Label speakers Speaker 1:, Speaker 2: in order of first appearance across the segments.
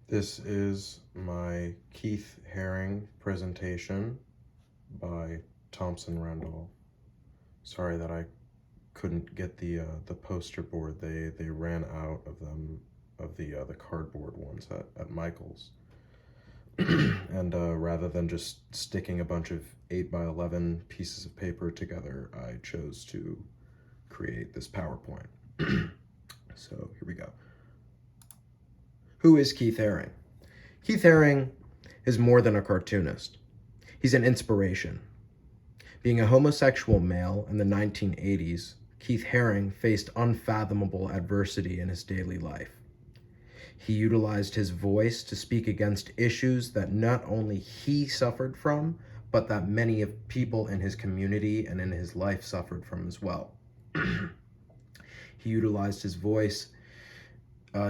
Speaker 1: This is my Keith Haring presentation by Thompson Randolph. Sorry that I couldn't get the poster board. They ran out of them, of the cardboard ones at Michael's. And rather than just sticking a bunch of 8 by 11 pieces of paper together, I chose to create this PowerPoint. So here we go. Who is Keith Haring? Keith Haring is more than a cartoonist. He's an inspiration. Being a homosexual male in the 1980s, Keith Haring faced unfathomable adversity in his daily life. He utilized his voice to speak against issues that not only he suffered from, but that many of people in his community and in his life suffered from as well. He utilized his voice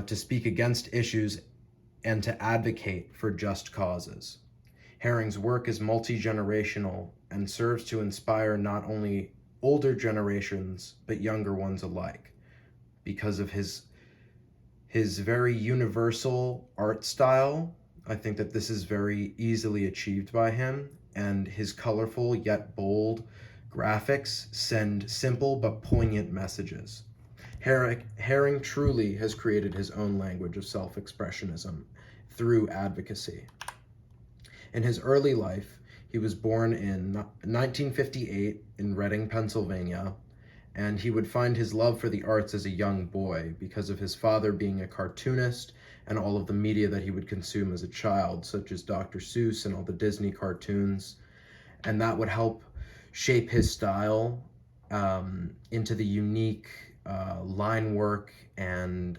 Speaker 1: to speak against issues and to advocate for just causes. Haring's work is multi-generational and serves to inspire not only older generations, but younger ones alike. Because of his very universal art style, I think that this is very easily achieved by him, and his colorful yet bold graphics send simple but poignant messages. Haring truly has created his own language of self-expressionism through advocacy. In his early life, he was born in 1958 in Reading, Pennsylvania, and he would find his love for the arts as a young boy because of his father being a cartoonist and all of the media that he would consume as a child, such as Dr. Seuss and all the Disney cartoons. And that would help shape his style into the unique line work and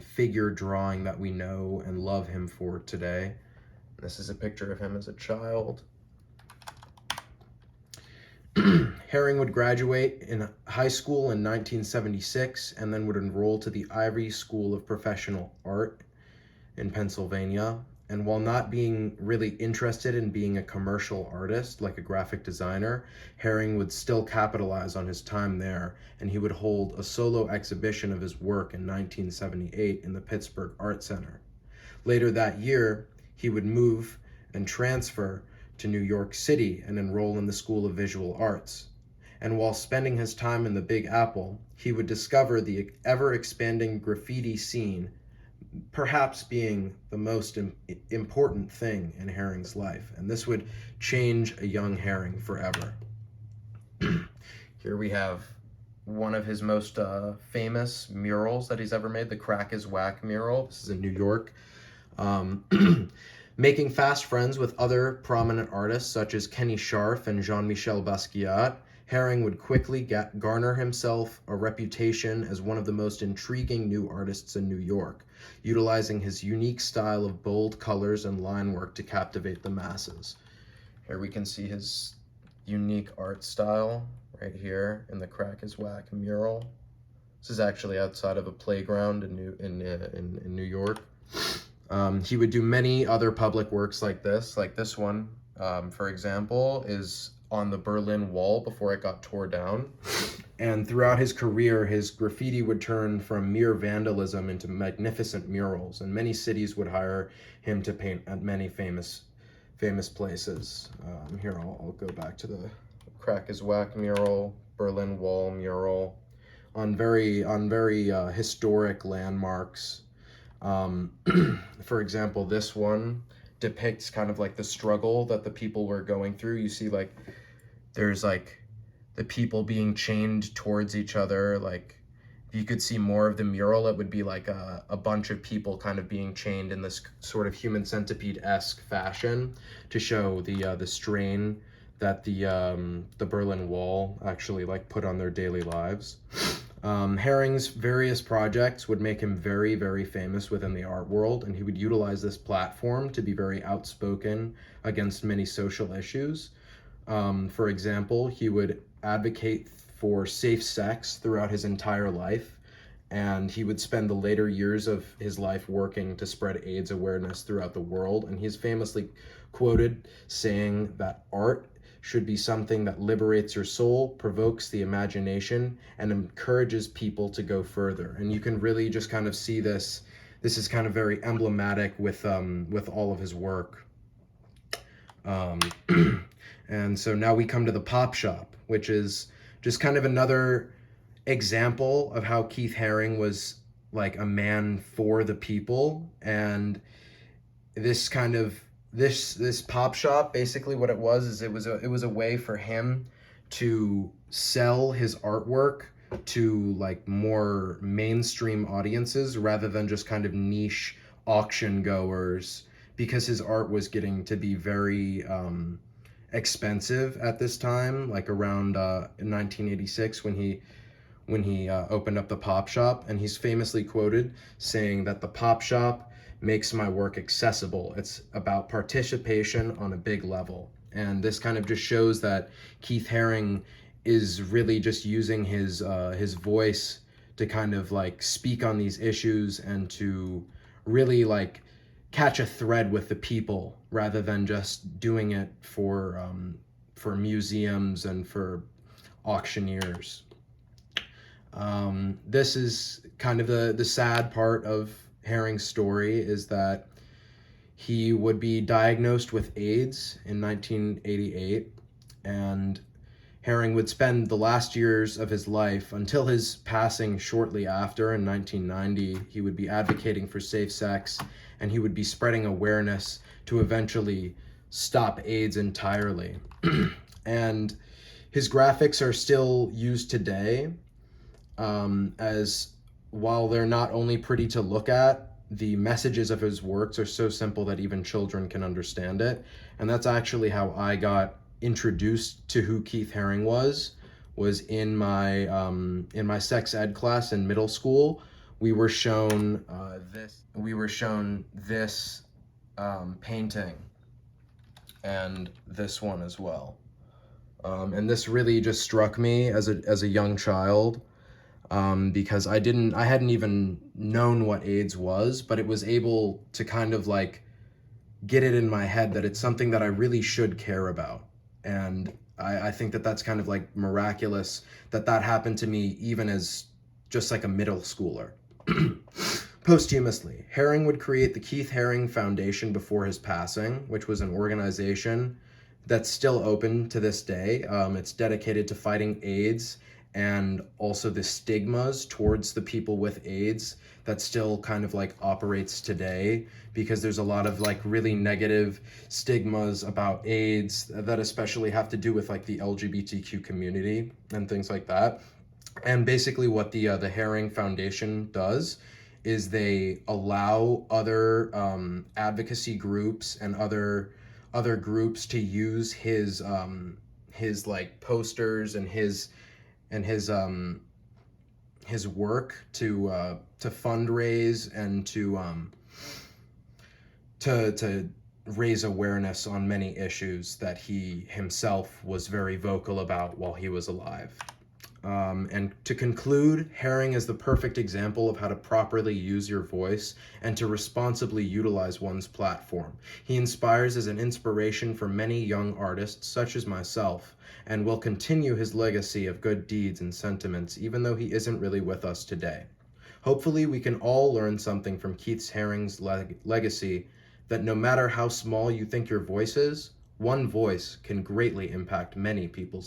Speaker 1: figure drawing that we know and love him for today. This is a picture of him as a child. Haring would graduate in high school in 1976 and then would enroll to the Ivy School of Professional Art in Pennsylvania. And while not being really interested in being a commercial artist, like a graphic designer, Haring would still capitalize on his time there, and he would hold a solo exhibition of his work in 1978 in the Pittsburgh Art Center. Later that year, he would move and transfer to New York City and enroll in the School of Visual Arts. And while spending his time in the Big Apple, he would discover the ever-expanding graffiti scene, perhaps being the most important thing in Haring's life. And this would change a young Haring forever. Here we have one of his most famous murals that he's ever made, the Crack is Whack mural. This is in New York. Making fast friends with other prominent artists such as Kenny Scharf and Jean-Michel Basquiat, Haring would quickly garner himself a reputation as one of the most intriguing new artists in New York, utilizing his unique style of bold colors and line work to captivate the masses. Here we can see his unique art style right here in the Crack is Whack mural. This is actually outside of a playground in New York. He would do many other public works like this one, for example, is on the Berlin Wall before it got tore down. And throughout his career, his graffiti would turn from mere vandalism into magnificent murals, and many cities would hire him to paint at many famous places. Here, I'll go back to the Crack is Whack mural, Berlin Wall mural, on very historic landmarks. For example, this one depicts kind of like the struggle that the people were going through. You see, like, there's like the people being chained towards each other. Like, if you could see more of the mural, it would be like a bunch of people kind of being chained in this sort of human centipede-esque fashion to show the strain that the Berlin Wall actually like put on their daily lives. Haring's various projects would make him very famous within the art world, and he would utilize this platform to be very outspoken against many social issues. For example, he would advocate for safe sex throughout his entire life, and he would spend the later years of his life working to spread AIDS awareness throughout the world. And he's famously quoted saying that art should be something that liberates your soul, provokes the imagination, and encourages people to go further. And you can really just kind of see this this is kind of very emblematic with all of his work. Um, and so now we come to the pop shop, which is just kind of another example of how Keith Haring was like a man for the people. And this kind of this pop shop, basically what it was is it was a way for him to sell his artwork to like more mainstream audiences rather than just kind of niche auction goers, because his art was getting to be very expensive at this time, like around 1986 when he opened up the pop shop. And he's famously quoted saying that the pop shop makes my work accessible. It's about participation on a big level. And this kind of just shows that Keith Haring is really just using his voice to kind of like speak on these issues and to really like catch a thread with the people rather than just doing it for museums and for auctioneers. This is kind of the sad part of Haring's story, is that he would be diagnosed with AIDS in 1988, and Haring would spend the last years of his life until his passing shortly after in 1990. He would be advocating for safe sex, and he would be spreading awareness to eventually stop AIDS entirely. And his graphics are still used today, as while they're not only pretty to look at, the messages of his works are so simple that even children can understand it. And that's actually how I got introduced to who Keith Haring was in my sex ed class in middle school. We were shown this painting and this one as well. And this really just struck me as a young child, because I hadn't even known what AIDS was, but it was able to kind of like get it in my head that it's something that I really should care about. And I think that that's kind of like miraculous that that happened to me even as just like a middle schooler. Posthumously, Haring would create the Keith Haring Foundation before his passing, which was an organization that's still open to this day. It's dedicated to fighting AIDS and also the stigmas towards the people with AIDS that still kind of like operates today, because there's a lot of like really negative stigmas about AIDS that especially have to do with like the LGBTQ community and things like that. And basically what the Haring Foundation does is they allow other advocacy groups and other groups to use his like posters and his work to fundraise and to raise awareness on many issues that he himself was very vocal about while he was alive. And to conclude, Haring is the perfect example of how to properly use your voice and to responsibly utilize one's platform. He inspires as an inspiration for many young artists, such as myself, and will continue his legacy of good deeds and sentiments, even though he isn't really with us today. Hopefully, we can all learn something from Keith Haring's legacy, that no matter how small you think your voice is, one voice can greatly impact many people's lives.